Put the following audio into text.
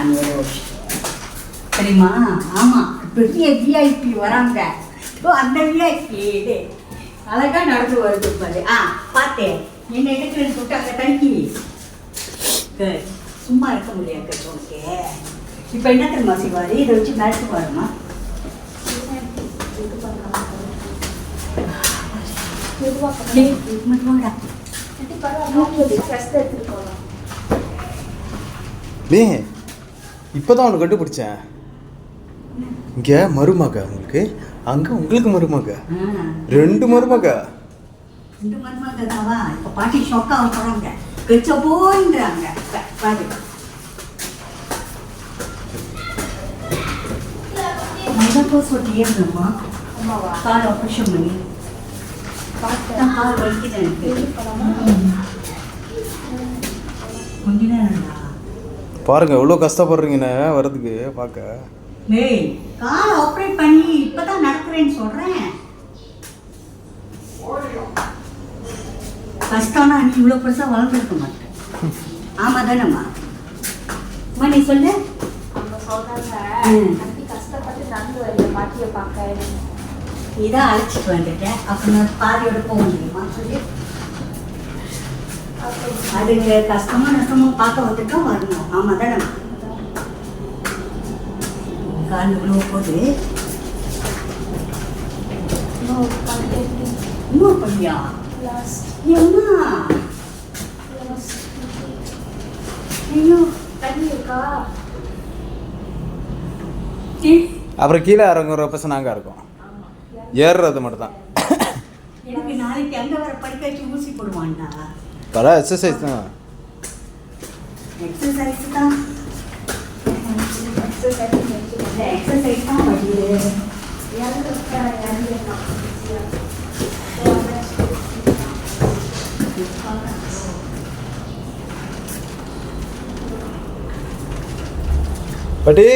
சாமி தெரியுமா? ஆமாம், பெரிய விஐபி வராங்க. அந்த விஐபி அழகாக நடந்து வருது பாரு. பார்த்தேன், என்ன எடுக்கிறேன்னு சொல்லிட்டு அங்கே தங்கி சும்மா இருக்க முடியாது உனக்கு. இப்போ என்ன தெரியுமா செய்வார், இதை வச்சு நடத்து பாருமா. இப்போதான் அவனுக்கு கண்டுபிடிச்சேன். இங்கே மருமக உங்களுக்கு, அங்கே உங்களுக்கு மருமக, 2 மருமக. 2 மருமக தாவா? இப்போ பாட்டி ஷாக்காக போகிறாங்க, கச்ச போயின்றாங்க. பாரு மதப்போ சொல்லி ஏறணுமா? கால் ஆப்ரேஷன் பண்ணி கால் வலிக்குது எனக்கு. கொஞ்ச நேரம்டா பாருங்க எவ்வளோ கஷ்டப்படுறீங்கண்ணே வர்றதுக்கு பார்க்க. ஏய், கால் ஆப்ரேட் பண்ணி இப்பதான் நடக்கிறேன்னு சொல்றேன். கஷ்டம்னா நீ இவ்வளோ பெருசா வளர்ந்துருக்க மாட்டேன். ஆமா தானேம்மா? அம்மா நீ சொல்லு. கஷ்டப்பட்டு நடந்து வரல பாட்டியை பார்க்க. இதான் அழைச்சிட்டு வந்துட்டேன். அப்போ நான் பாதியோட போக முடியுமா சொல்லி? அது கஷ்டமா நஷ்டமா பார்க்க வந்துட்டோம் வரணும். ஆமா தானேம்மா? கால் இவ்வளோ போகுது. இன்னும் பண்ணியா? ஏம்மா ஐயோ தண்ணி இருக்கா? அப்புறம் கீழே இறங்குற பசங்க நாங்கள் இருக்கோம், ஏறுறது மட்டும் தான். எனக்கு நாளைக்கு அங்கே வர படிக்க வச்சு ஊசி போடுவான்டா. பல எக்ஸசைஸ் தான். எக்ஸசைஸ் தான் எக்ஸசைஸ் தான் படியுது. பட்டி